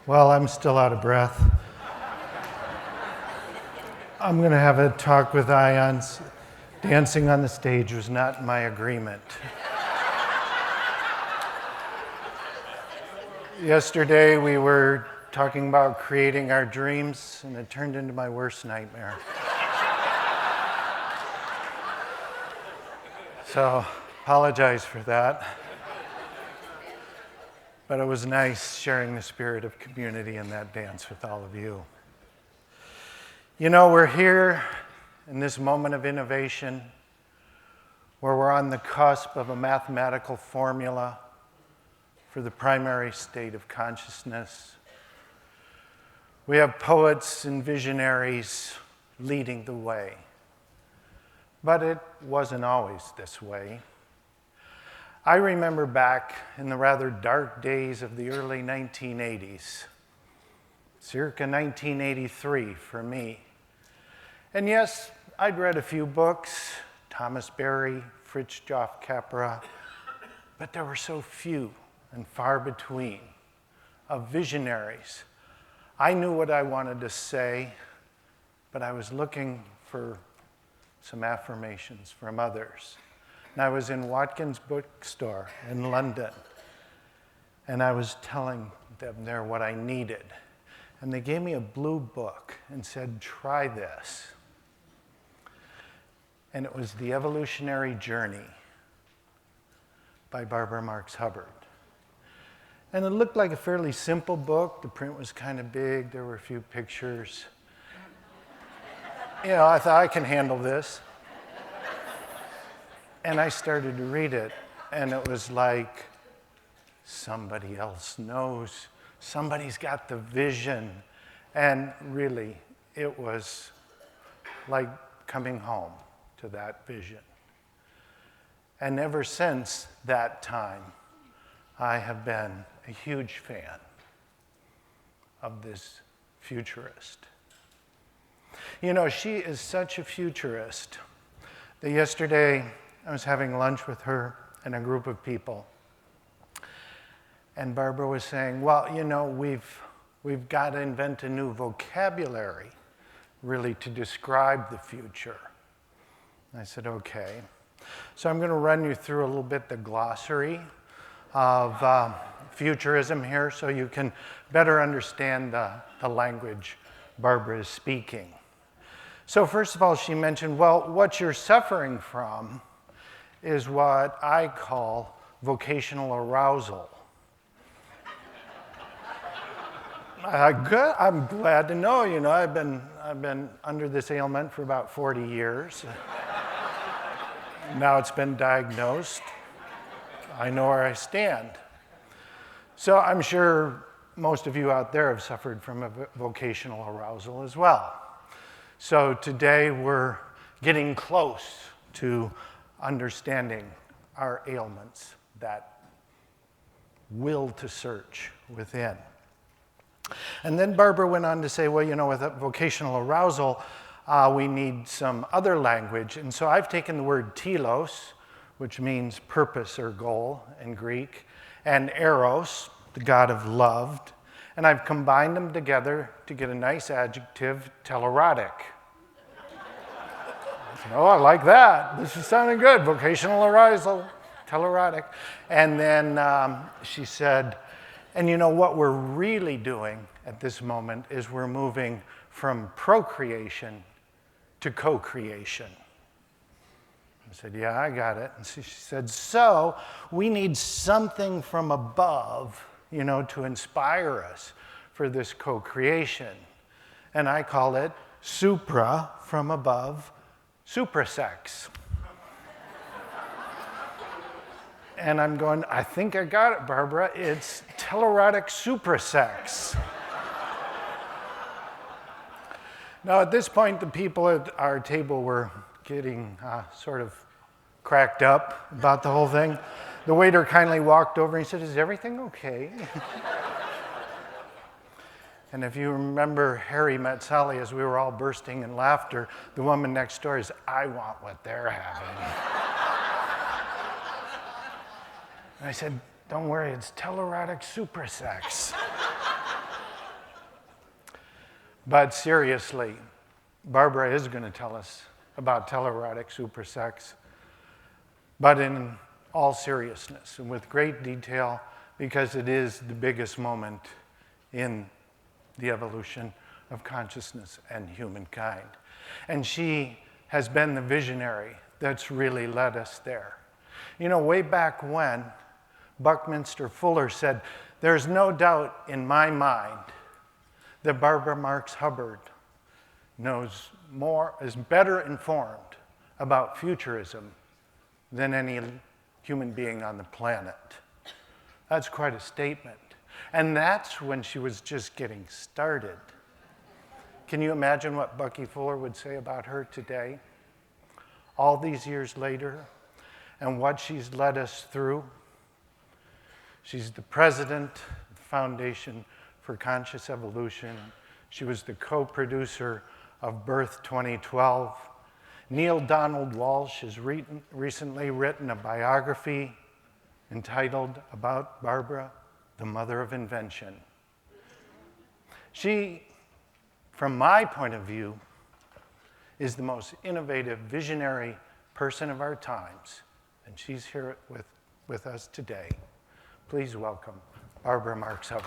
Well, I'm still out of breath. I'm going to have a talk with ions. Dancing on the stage was not my agreement. Yesterday, we were talking about creating our dreams, and it turned into my worst nightmare. So, apologize for that. But it was nice sharing the spirit of community in that dance with all of you. You know, we're here in this moment of innovation where we're on the cusp of a mathematical formula for the primary state of consciousness. We have poets and visionaries leading the way. But it wasn't always this way. I remember back in the rather dark days of the early 1980s, circa 1983 for me. And yes, I'd read a few books, Thomas Berry, Fritjof Capra, but there were so few and far between of visionaries. I knew what I wanted to say, but I was looking for some affirmations from others. And I was in Watkins bookstore in London, and I was telling them there what I needed. And they gave me a blue book and said, try this. And it was The Evolutionary Journey by Barbara Marx Hubbard. And it looked like a fairly simple book. The print was kind of big. There were a few pictures. You know, I thought I can handle this. And I started to read it, and it was like, somebody else knows. Somebody's got the vision. And really, it was like coming home to that vision. And ever since that time, I have been a huge fan of this futurist. You know, she is such a futurist that yesterday I was having lunch with her and a group of people. And Barbara was saying, well, you know, we've got to invent a new vocabulary, really, to describe the future. And I said, okay. So I'm going to run you through a little bit the glossary of futurism here so you can better understand the language Barbara is speaking. So first of all, she mentioned, well, what you're suffering from is what I call vocational arousal. I'm glad to know, you know, I've been under this ailment for about 40 years. Now it's been diagnosed. I know where I stand. So I'm sure most of you out there have suffered from a vocational arousal as well. So today we're getting close to understanding our ailments, that will to search within. And then Barbara went on to say, well, you know, with vocational arousal, we need some other language. And so I've taken the word telos, which means purpose or goal in Greek, and eros, the god of love, and I've combined them together to get a nice adjective, telerotic. Oh, I like that. This is sounding good. Vocational arousal, telerotic. And then she said, and you know what we're really doing at this moment is we're moving from procreation to co-creation. I said, yeah, I got it. And she said, so we need something from above, you know, to inspire us for this co-creation. And I call it supra, from above, suprasex. And I'm going, I think I got it, Barbara. It's telerotic suprasex. Now, at this point, the people at our table were getting sort of cracked up about the whole thing. The waiter kindly walked over and he said, is everything okay? And if you remember Harry Met Sally, as we were all bursting in laughter, the woman next door is, I want what they're having. And I said, don't worry, it's telerotic suprasex. But seriously, Barbara is going to tell us about teleerotic supersex, but in all seriousness and with great detail, because it is the biggest moment in the evolution of consciousness and humankind. And she has been the visionary that's really led us there. You know, way back when, Buckminster Fuller said, "There's no doubt in my mind that Barbara Marx Hubbard knows more, is better informed about futurism than any human being on the planet." That's quite a statement. And that's when she was just getting started. Can you imagine what Bucky Fuller would say about her today, all these years later, and what she's led us through? She's the president of the Foundation for Conscious Evolution. She was the co-producer of Birth 2012. Neil Donald Walsh has recently written a biography entitled About Barbara, the Mother of Invention. She, from my point of view, is the most innovative, visionary person of our times, and she's here with us today. Please welcome Barbara Marx Hubbard.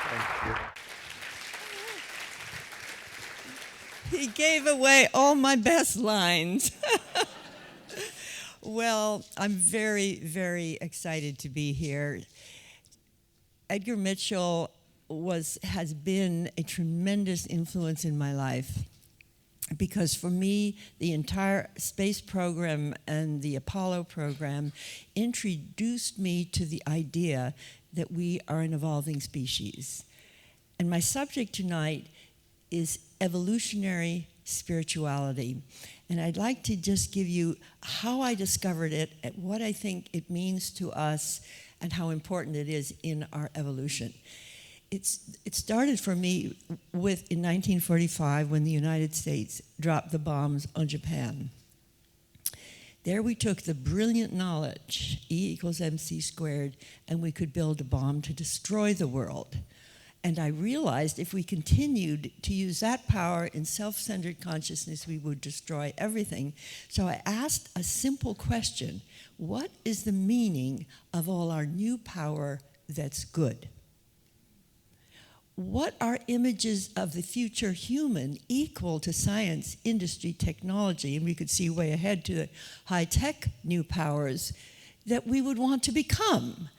Thank you. He gave away all my best lines. Well, I'm very, very excited to be here. Edgar Mitchell has been a tremendous influence in my life, because for me, the entire space program and the Apollo program introduced me to the idea that we are an evolving species. And my subject tonight is evolutionary spirituality. And I'd like to just give you how I discovered it, and what I think it means to us, and how important it is in our evolution. It started for me in 1945, when the United States dropped the bombs on Japan. There we took the brilliant knowledge, E = mc squared, and we could build a bomb to destroy the world. And I realized if we continued to use that power in self-centered consciousness, we would destroy everything. So I asked a simple question: what is the meaning of all our new power that's good? What are images of the future human equal to science, industry, technology? And we could see way ahead to the high-tech new powers that we would want to become.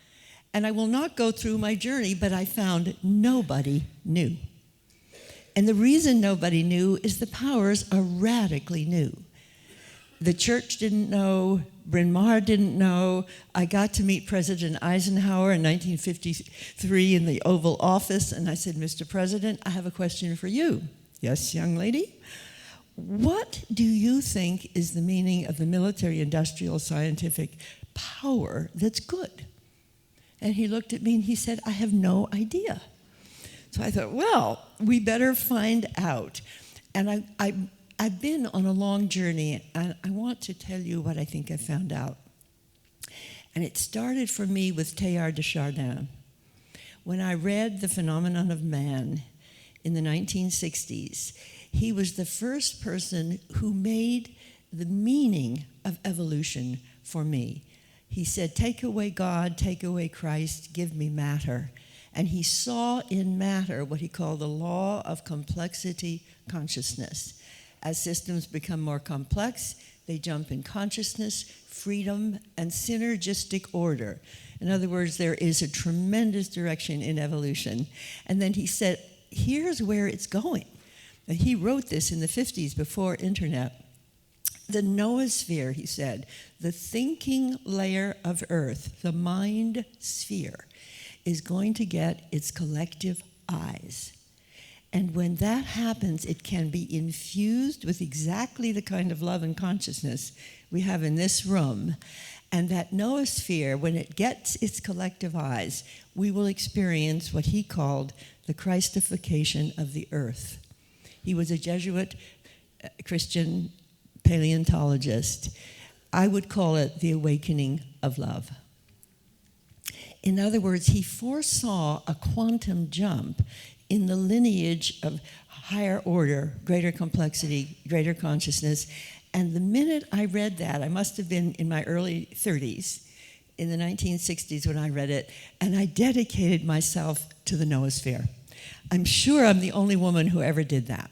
And I will not go through my journey, but I found nobody knew. And the reason nobody knew is the powers are radically new. The church didn't know, Bryn Mawr didn't know. I got to meet President Eisenhower in 1953 in the Oval Office, and I said, "Mr. President, I have a question for you." "Yes, young lady?" "What do you think is the meaning of the military, industrial, scientific power that's good?" And he looked at me and he said, "I have no idea." So I thought, well, we better find out. And I've been on a long journey, and I want to tell you what I think I found out. And it started for me with Teilhard de Chardin. When I read The Phenomenon of Man in the 1960s, he was the first person who made the meaning of evolution for me. He said, "Take away God, take away Christ, give me matter." And he saw in matter what he called the law of complexity consciousness. As systems become more complex, they jump in consciousness, freedom, and synergistic order. In other words, there is a tremendous direction in evolution. And then he said, here's where it's going. And he wrote this in the 50s before internet. The noosphere, he said, the thinking layer of Earth, the mind sphere, is going to get its collective eyes. And when that happens, it can be infused with exactly the kind of love and consciousness we have in this room. And that noosphere, when it gets its collective eyes, we will experience what he called the Christification of the earth. He was a Jesuit Christian paleontologist. I would call it the awakening of love. In other words, he foresaw a quantum jump in the lineage of higher order, greater complexity, greater consciousness. And the minute I read that, I must have been in my early 30s, in the 1960s when I read it, and I dedicated myself to the noosphere. I'm sure I'm the only woman who ever did that.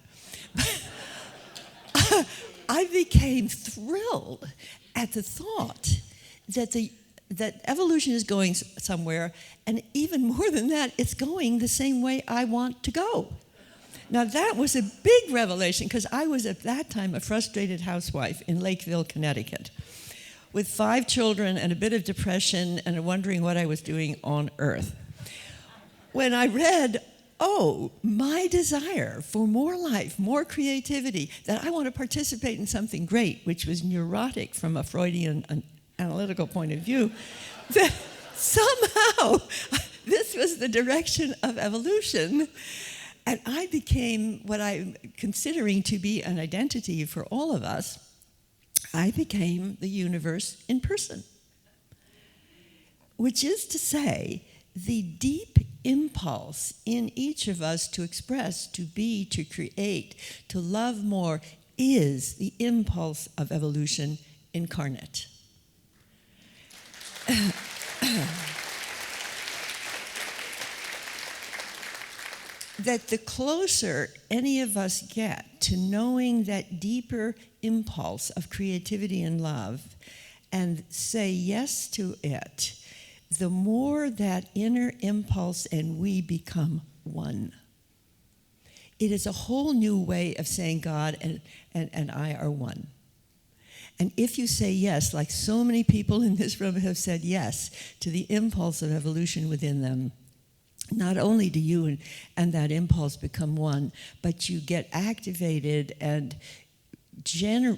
I became thrilled at the thought that evolution is going somewhere, and even more than that, it's going the same way I want to go. Now that was a big revelation, because I was at that time a frustrated housewife in Lakeville, Connecticut, with 5 children and a bit of depression and wondering what I was doing on Earth. When I read, my desire for more life, more creativity, that I want to participate in something great, which was neurotic from a Freudian analytical point of view, that somehow this was the direction of evolution. And I became what I'm considering to be an identity for all of us. I became the universe in person, which is to say, the deep impulse in each of us to express, to be, to create, to love more is the impulse of evolution incarnate. That the closer any of us get to knowing that deeper impulse of creativity and love and say yes to it, the more that inner impulse and we become one. It is a whole new way of saying God and I are one. And if you say yes, like so many people in this room have said yes to the impulse of evolution within them, not only do you and that impulse become one, but you get activated and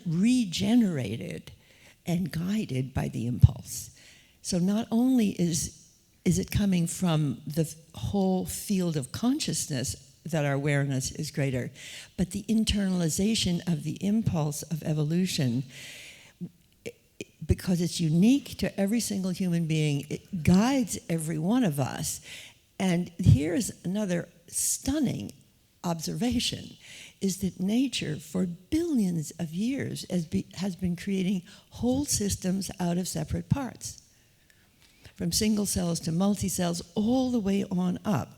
regenerated and guided by the impulse. So not only is it coming from the whole field of consciousness that our awareness is greater, but the internalization of the impulse of evolution, because it's unique to every single human being, it guides every one of us. And here's another stunning observation, is that nature for billions of years has been creating whole systems out of separate parts, from single cells to multi-cells, all the way on up.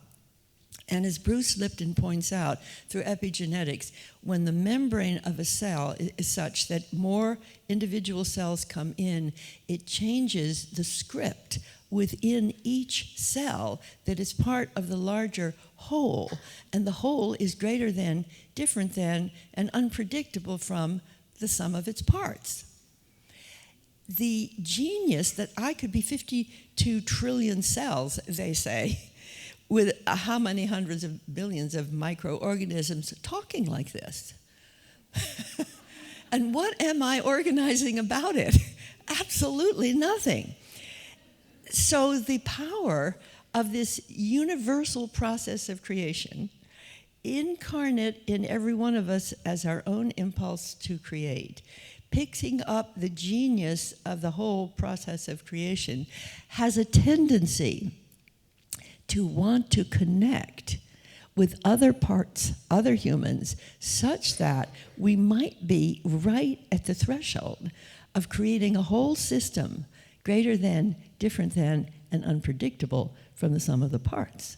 And as Bruce Lipton points out, through epigenetics, when the membrane of a cell is such that more individual cells come in, it changes the script within each cell that is part of the larger whole. And the whole is greater than, different than, and unpredictable from the sum of its parts. The genius that I could be 52 trillion cells, they say, with how many hundreds of billions of microorganisms talking like this. And what am I organizing about it? Absolutely nothing. So the power of this universal process of creation, incarnate in every one of us as our own impulse to create, picking up the genius of the whole process of creation, has a tendency to want to connect with other parts, other humans, such that we might be right at the threshold of creating a whole system greater than, different than, and unpredictable from the sum of the parts.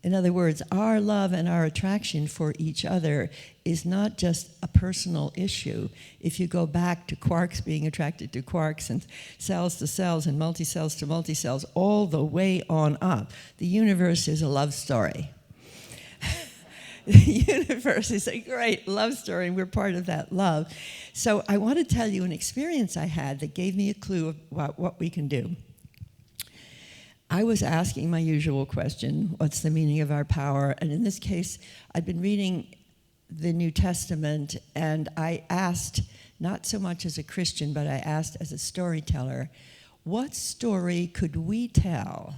In other words, our love and our attraction for each other is not just a personal issue. If you go back to quarks being attracted to quarks and cells to cells and multicells to multicells, all the way on up, the universe is a love story. The universe is a great love story, and we're part of that love. So I want to tell you an experience I had that gave me a clue about what we can do. I was asking my usual question, what's the meaning of our power? And in this case, I'd been reading the New Testament, and I asked, not so much as a Christian, but I asked as a storyteller, what story could we tell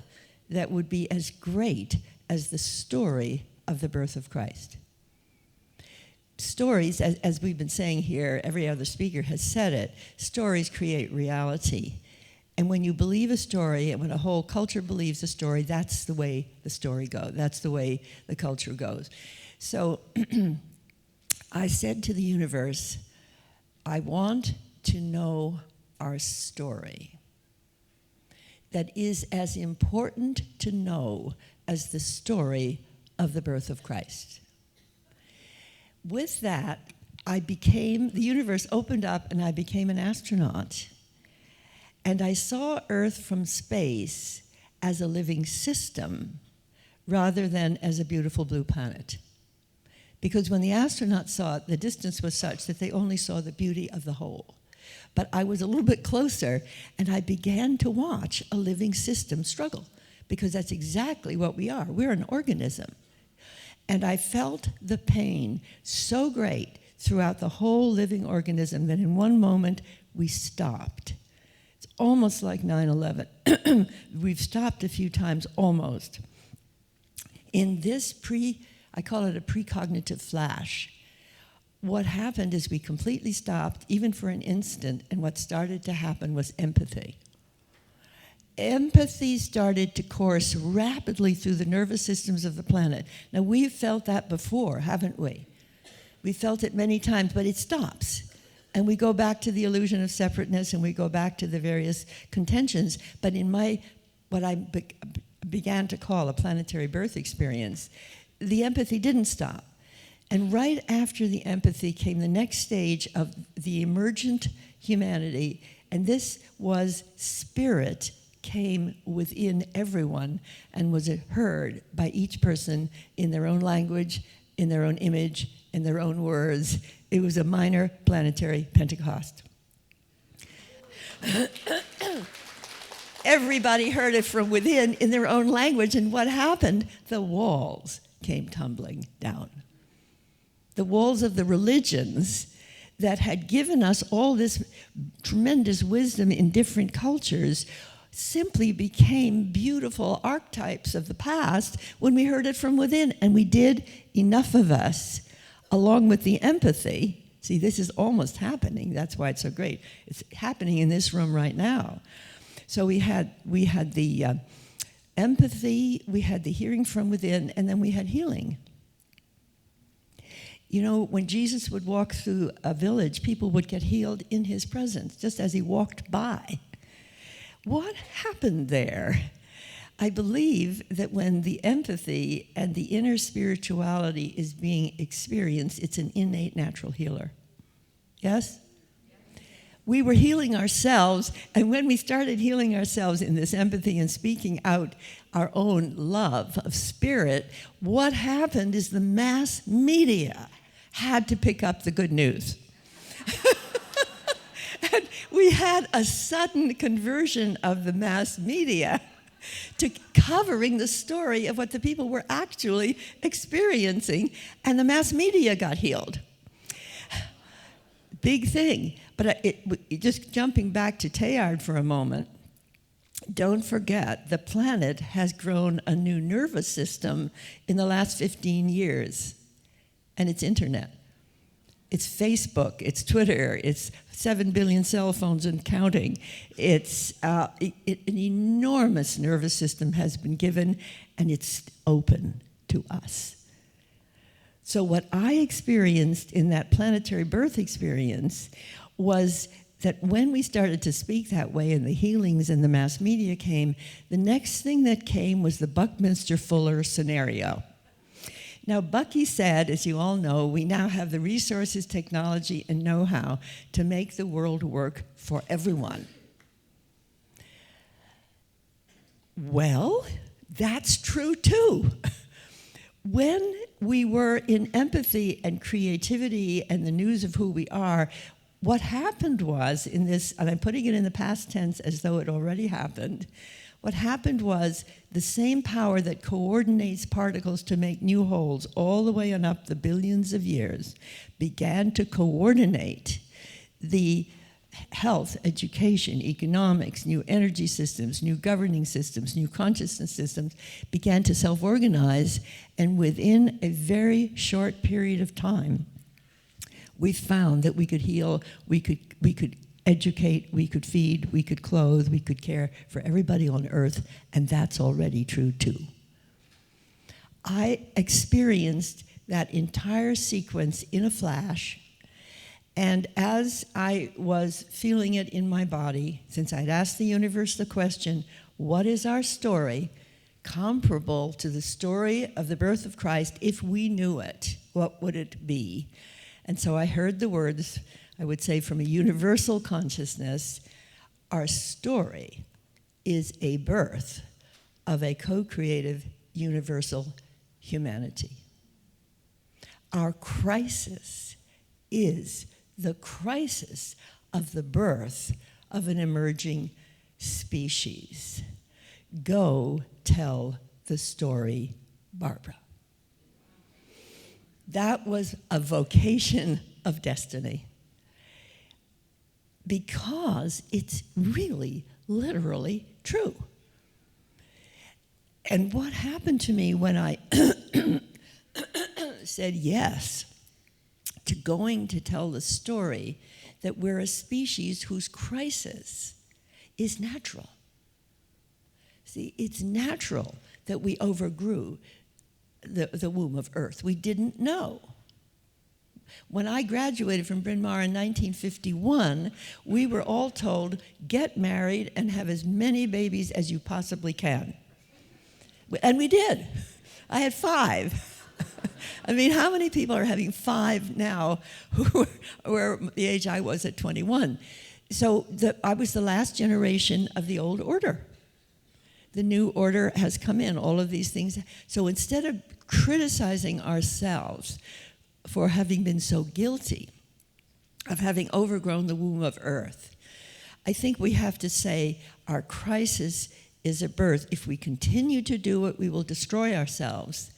that would be as great as the story of the birth of Christ? stories, as we've been saying here, every other speaker has said it, stories create reality. And when you believe a story, and when a whole culture believes a story, that's the way the story goes. That's the way the culture goes. So I said to the universe, I want to know our story. That is as important to know as the story of the birth of Christ. With that, the universe opened up and I became an astronaut. And I saw Earth from space as a living system rather than as a beautiful blue planet. Because when the astronauts saw it, the distance was such that they only saw the beauty of the whole. But I was a little bit closer, and I began to watch a living system struggle, because that's exactly what we are. We're an organism. And I felt the pain so great throughout the whole living organism that in one moment we stopped. It's almost like 9/11. We've stopped a few times, almost. In this I call it a precognitive flash. What happened is we completely stopped, even for an instant, and what started to happen was empathy. Empathy started to course rapidly through the nervous systems of the planet. Now, we've felt that before, haven't we? We felt it many times, but it stops. And we go back to the illusion of separateness, and we go back to the various contentions. But in what I began to call a planetary birth experience, the empathy didn't stop. And right after the empathy came the next stage of the emergent humanity, and this was spirit came within everyone and was heard by each person in their own language, in their own image, in their own words. It was a minor planetary Pentecost. Everybody heard it from within in their own language, and what happened? The walls came tumbling down. The walls of the religions that had given us all this tremendous wisdom in different cultures simply became beautiful archetypes of the past when we heard it from within. And we did, enough of us, along with the empathy. See, this is almost happening. That's why it's so great. It's happening in this room right now. So we had the empathy, we had the hearing from within, and then we had healing. You know, when Jesus would walk through a village, people would get healed in his presence, just as he walked by. What happened there? I believe that when the empathy and the inner spirituality is being experienced, it's an innate natural healer. Yes? We were healing ourselves, and when we started healing ourselves in this empathy and speaking out our own love of spirit, what happened is the mass media had to pick up the good news. And we had a sudden conversion of the mass media to covering the story of what the people were actually experiencing, and the mass media got healed. Big thing. But just jumping back to Teilhard for a moment, don't forget the planet has grown a new nervous system in the last 15 years, and it's internet. It's Facebook, it's Twitter, it's 7 billion cell phones and counting. It's an enormous nervous system has been given, and it's open to us. So what I experienced in that planetary birth experience was that when we started to speak that way and the healings and the mass media came, the next thing that came was the Buckminster-Fuller scenario. Now, Bucky said, as you all know, we now have the resources, technology, and know-how to make the world work for everyone. Well, that's true too. When we were in empathy and creativity and the news of who we are, what happened was in this, and I'm putting it in the past tense as though it already happened, what happened was the same power that coordinates particles to make new wholes all the way on up the billions of years began to coordinate the health, education, economics, new energy systems, new governing systems, new consciousness systems, began to self-organize, and within a very short period of time, We found that we could heal, we could educate, we could feed, we could clothe, we could care for everybody on earth, and that's already true too. I experienced that entire sequence in a flash, and as I was feeling it in my body, since I'd asked the universe the question, what is our story comparable to the story of the birth of Christ? If we knew it, what would it be? And so I heard the words, I would say from a universal consciousness, our story is a birth of a co-creative universal humanity. Our crisis is the crisis of the birth of an emerging species. Go tell the story, Barbara. That was a vocation of destiny, because it's really, literally true. And what happened to me when I said yes to going to tell the story that we're a species whose crisis is natural. See, it's natural that we overgrew the womb of Earth. We didn't know. When I graduated from Bryn Mawr in 1951, we were all told, get married and have as many babies as you possibly can. And we did. I had 5. I mean, how many people are having 5 now who were the age I was at 21? So I was the last generation of the old order. The new order has come in, all of these things. So instead of criticizing ourselves for having been so guilty of having overgrown the womb of Earth, I think we have to say our crisis is a birth. If we continue to do it, we will destroy ourselves.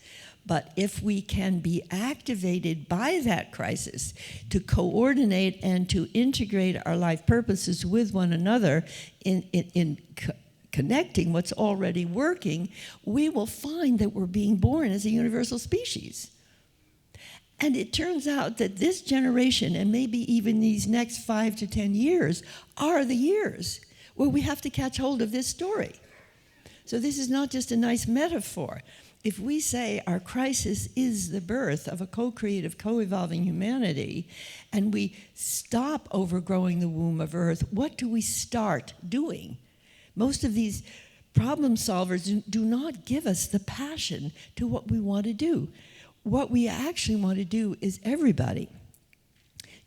But if we can be activated by that crisis to coordinate and to integrate our life purposes with one another in connecting what's already working, we will find that we're being born as a universal species. And it turns out that this generation, and maybe even these next 5 to 10 years, are the years where we have to catch hold of this story. So this is not just a nice metaphor. If we say our crisis is the birth of a co-creative, co-evolving humanity, and we stop overgrowing the womb of Earth, what do we start doing? Most of these problem solvers do not give us the passion to what we want to do. What we actually want to do is everybody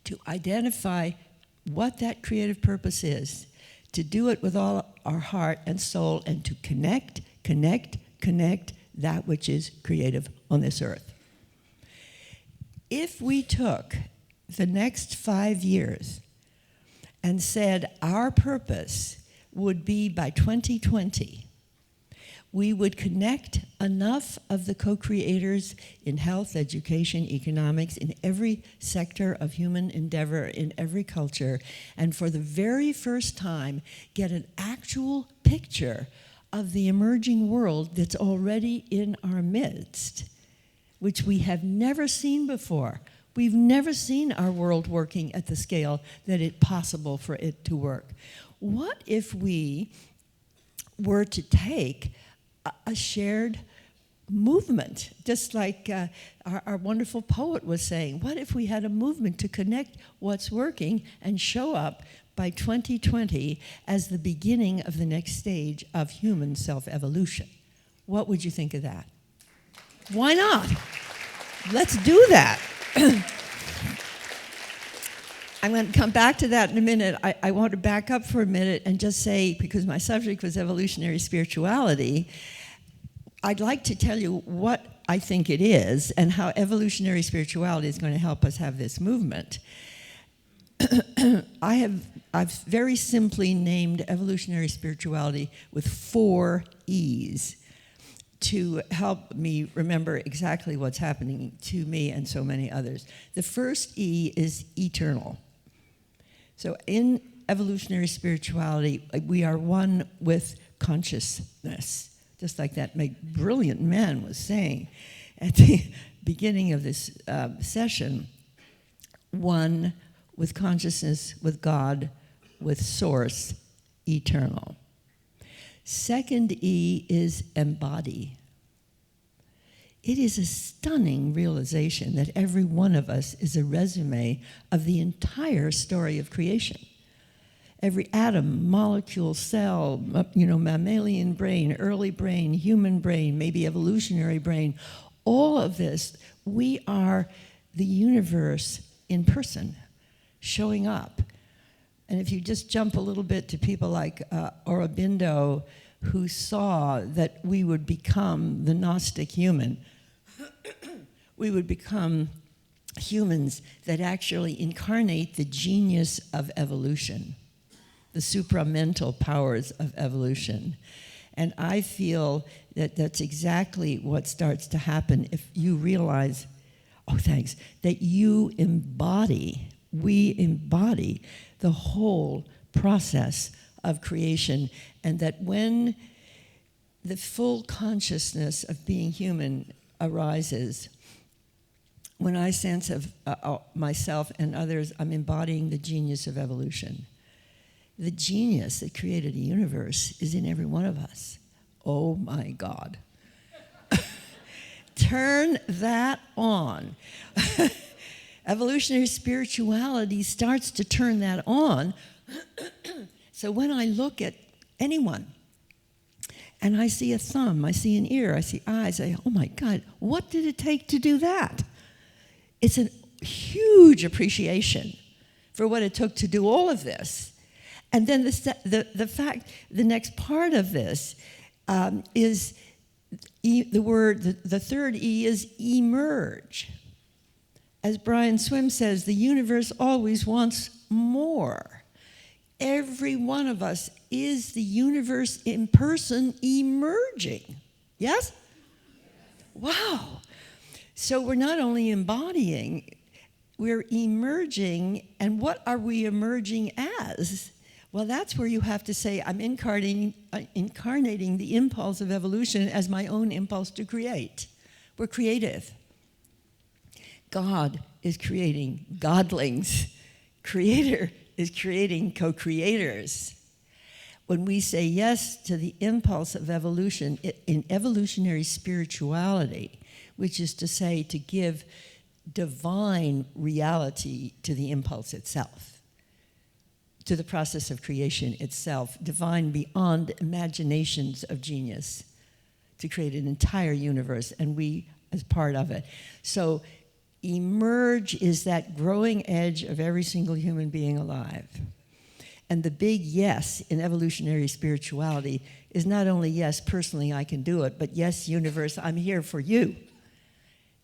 to identify what that creative purpose is, to do it with all our heart and soul, and to connect that which is creative on this earth. If we took the next 5 years and said our purpose would be by 2020, we would connect enough of the co-creators in health, education, economics, in every sector of human endeavor, in every culture, and for the very first time get an actual picture of the emerging world that's already in our midst, which we have never seen before. We've never seen our world working at the scale that it's possible for it to work. What if we were to take a shared movement, just like our wonderful poet was saying? What if we had a movement to connect what's working and show up by 2020 as the beginning of the next stage of human self-evolution? What would you think of that? Why not? Let's do that. I'm going to come back to that in a minute. I want to back up for a minute and just say, because my subject was evolutionary spirituality, I'd like to tell you what I think it is and how evolutionary spirituality is going to help us have this movement. I've very simply named evolutionary spirituality with 4 E's to help me remember exactly what's happening to me and so many others. The first E is eternal. So in evolutionary spirituality, we are one with consciousness, just like that brilliant man was saying at the beginning of this session. one with consciousness, with God, with Source, eternal. Second E is embody. It is a stunning realization that every one of us is a resume of the entire story of creation. Every atom, molecule, cell, mammalian brain, early brain, human brain, maybe evolutionary brain, all of this, we are the universe in person, showing up. And if you just jump a little bit to people like Aurobindo, who saw that we would become the Gnostic human, we would become humans that actually incarnate the genius of evolution, the supramental powers of evolution. And I feel that that's exactly what starts to happen if you realize, that you embody, we embody the whole process of creation, and that when the full consciousness of being human arises, when I sense of myself and others, I'm embodying the genius of evolution. The genius that created a universe is in every one of us. Oh my God. Turn that on. Evolutionary spirituality starts to turn that on. So when I look at anyone and I see a thumb, I see an ear, I see eyes, oh my God, what did it take to do that? It's a huge appreciation for what it took to do all of this. And then the next part of this is the third E is emerge. As Brian Swim says, the universe always wants more. Every one of us is the universe in person emerging. Yes? Wow. So we're not only embodying, we're emerging. And what are we emerging as? Well, that's where you have to say, I'm incarnating the impulse of evolution as my own impulse to create. We're creative. God is creating godlings. Creator is creating co-creators. When we say yes to the impulse of evolution in evolutionary spirituality, which is to say to give divine reality to the impulse itself, to the process of creation itself, divine beyond imaginations of genius, to create an entire universe, and we as part of it. So emerge is that growing edge of every single human being alive. And the big yes in evolutionary spirituality is not only yes, personally I can do it, but yes, universe, I'm here for you.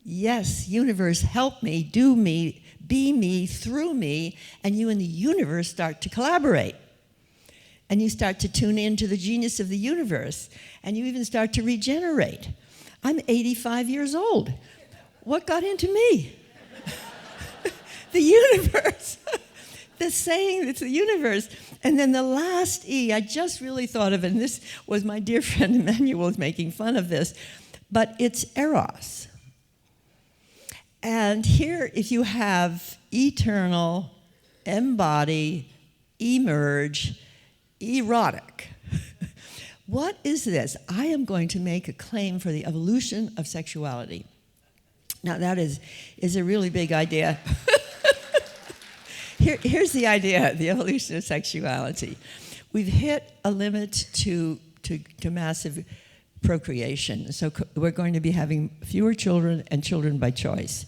Yes, universe, help me, do me, be me, through me, and you and the universe start to collaborate. And you start to tune into the genius of the universe, and you even start to regenerate. I'm 85 years old. What got into me? The universe. The saying, it's the universe. And then the last E, I just really thought of it, and this was my dear friend Emmanuel was making fun of this, but it's eros. And here, if you have eternal, embody, emerge, erotic. What is this? I am going to make a claim for the evolution of sexuality. Now, that is a really big idea. Here's the idea, the evolution of sexuality. We've hit a limit to massive procreation. So we're going to be having fewer children and children by choice.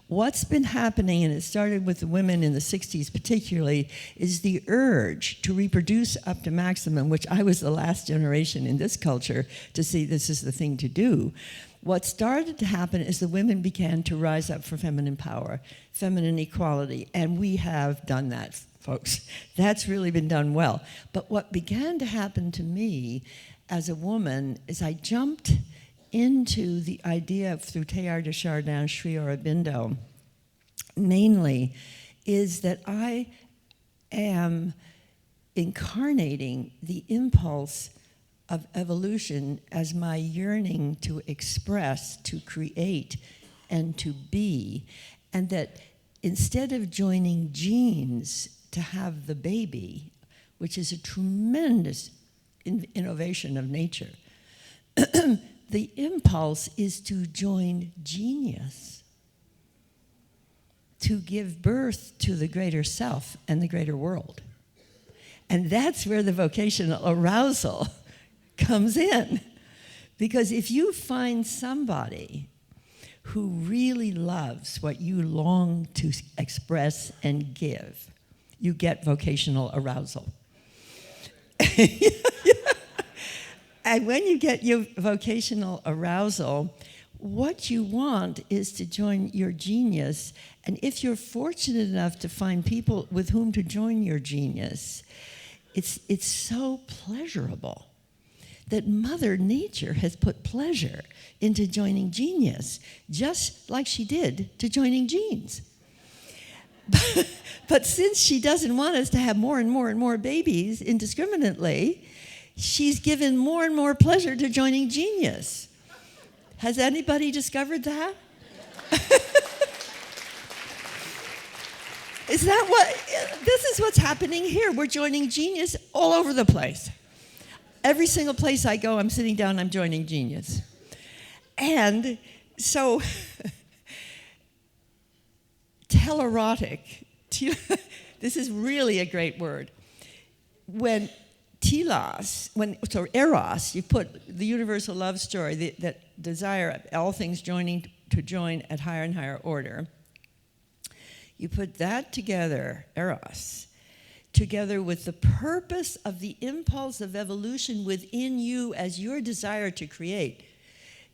What's been happening, and it started with the women in the 60s particularly, is the urge to reproduce up to maximum, which I was the last generation in this culture to see this is the thing to do. What started to happen is the women began to rise up for feminine power, feminine equality, and we have done that, folks. That's really been done well. But what began to happen to me as a woman is I jumped into the idea through Teilhard de Chardin, Sri Aurobindo, mainly, is that I am incarnating the impulse of evolution as my yearning to express, to create, and to be, and that instead of joining genes to have the baby, which is a tremendous innovation of nature, the impulse is to join genius, to give birth to the greater self and the greater world. And that's where the vocational arousal comes in. Because if you find somebody who really loves what you long to express and give, you get vocational arousal. And when you get your vocational arousal, what you want is to join your genius. And if you're fortunate enough to find people with whom to join your genius, it's so pleasurable that Mother Nature has put pleasure into joining genius, just like she did to joining genes. But since she doesn't want us to have more and more and more babies indiscriminately, she's given more and more pleasure to joining genius. Has anybody discovered that? This is what's happening here. We're joining genius all over the place. Every single place I go, I'm sitting down, I'm joining genius. And so, telerotic, this is really a great word. When Eros, you put the universal love story, that desire of all things joining to join at higher and higher order, you put that together, Eros, together with the purpose of the impulse of evolution within you as your desire to create,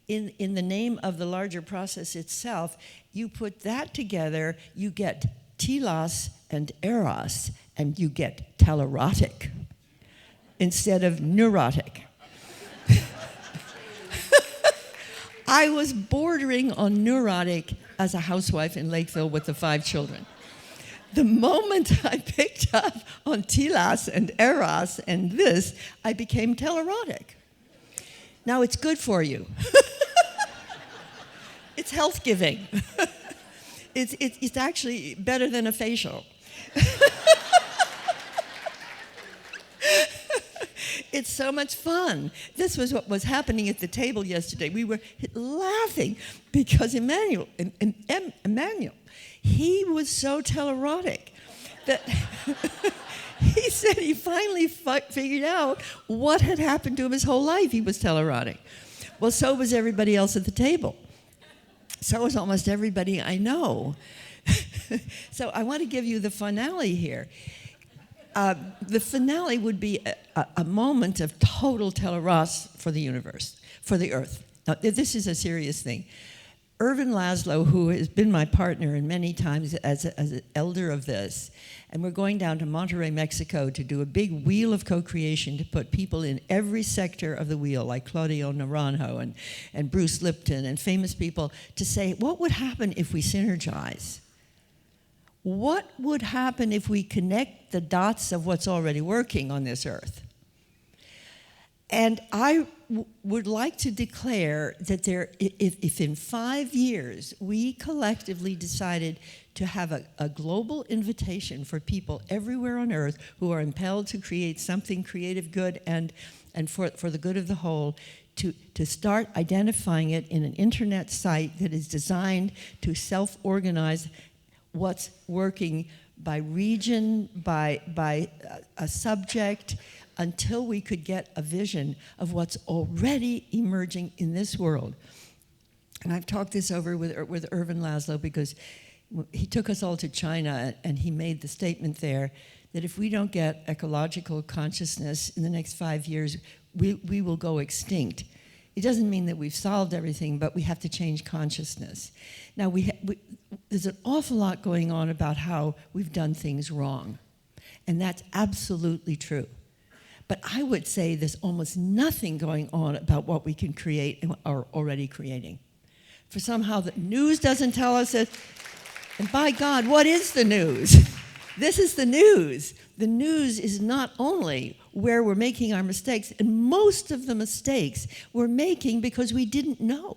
in the name of the larger process itself, you put that together, you get telos and eros, and you get telerotic instead of neurotic. I was bordering on neurotic as a housewife in Lakeville with the 5 children. The moment I picked up on telos and eros and this, I became telerotic. Now it's good for you. It's health-giving. It's actually better than a facial. It's so much fun. This was what was happening at the table yesterday. We were laughing because Emmanuel, he was so telerotic that he said he finally figured out what had happened to him his whole life. He was telerotic. Well, so was everybody else at the table. So was almost everybody I know. So I want to give you the finale here. The finale would be a moment of total teleros for the universe, for the earth. Now, this is a serious thing. Ervin Laszlo, who has been my partner in many times as an elder of this, and we're going down to Monterrey, Mexico to do a big wheel of co-creation to put people in every sector of the wheel, like Claudio Naranjo and Bruce Lipton and famous people, to say, what would happen if we synergize? What would happen if we connect the dots of what's already working on this earth? And I would like to declare that if in 5 years we collectively decided to have a global invitation for people everywhere on earth who are impelled to create something creative, good, and for the good of the whole, to start identifying it in an internet site that is designed to self-organize what's working by region, by a subject, until we could get a vision of what's already emerging in this world. And I've talked this over with Ervin Laszlo because he took us all to China and he made the statement there that if we don't get ecological consciousness in the next 5 years, we will go extinct. It doesn't mean that we've solved everything, but we have to change consciousness. Now, there's an awful lot going on about how we've done things wrong, and that's absolutely true. But I would say there's almost nothing going on about what we can create and are already creating. For somehow the news doesn't tell us it, and by God, what is the news? This is the news. The news is not only where we're making our mistakes, and most of the mistakes we're making because we didn't know.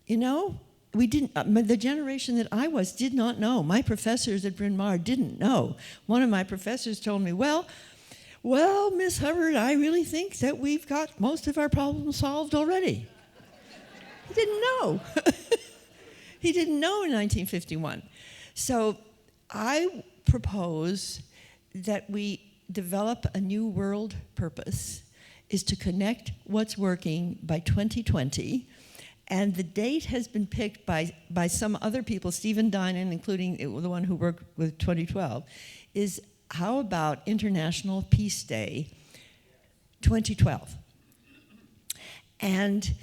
You know? we didn't, the generation that I was did not know. My professors at Bryn Mawr didn't know. One of my professors told me, well, Miss Hubbard, I really think that we've got most of our problems solved already. He didn't know. He didn't know in 1951. So I propose that we develop a new world purpose, is to connect what's working by 2020. And the date has been picked by some other people, Stephen Dinan, including the one who worked with 2012, is how about International Peace Day 2012? And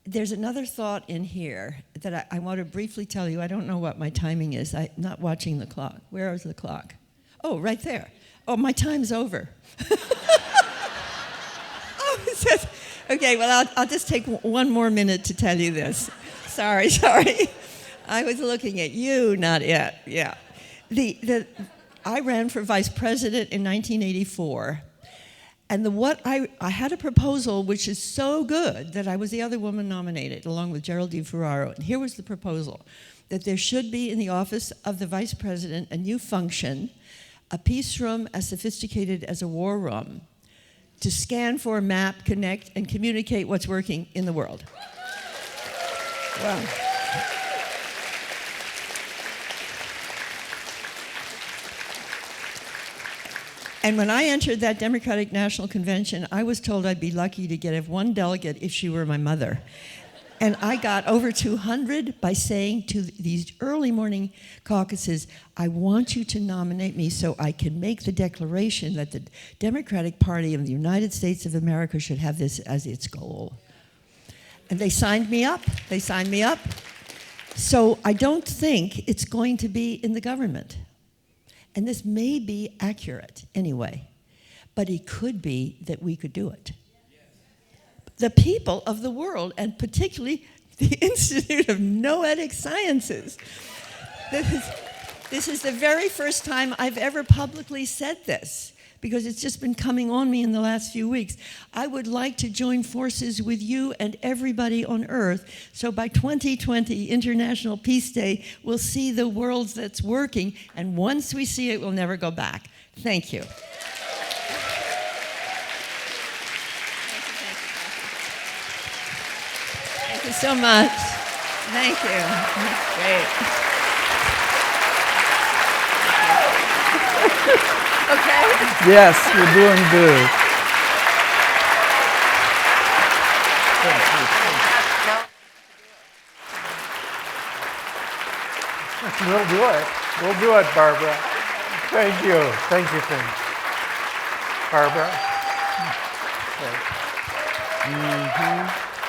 there's another thought in here that I want to briefly tell you. I don't know what my timing is. I'm not watching the clock. Where is the clock? Oh, right there. Oh, my time's over. Oh, it says, okay, well, I'll just take one more minute to tell you this. Sorry. I was looking at you, not it. Yeah. I ran for vice president in 1984. And I had a proposal which is so good that I was the other woman nominated, along with Geraldine Ferraro. And here was the proposal, that there should be in the office of the vice president a new function, a peace room as sophisticated as a war room, to scan for, map, connect, and communicate what's working in the world. Wow. And when I entered that Democratic National Convention, I was told I'd be lucky to get one delegate if she were my mother. And I got over 200 by saying to these early morning caucuses, I want you to nominate me so I can make the declaration that the Democratic Party of the United States of America should have this as its goal. And they signed me up. So I don't think it's going to be in the government. And this may be accurate anyway, but it could be that we could do it. The people of the world, and particularly the Institute of Noetic Sciences. This is the very first time I've ever publicly said this, because it's just been coming on me in the last few weeks. I would like to join forces with you and everybody on Earth, so by 2020, International Peace Day, we'll see the world that's working, and once we see it, we'll never go back. Thank you. Thank you so much. Thank you. That's great. Okay? Yes, you're doing good. We'll do it, Barbara. Thank you. Barbara. Okay.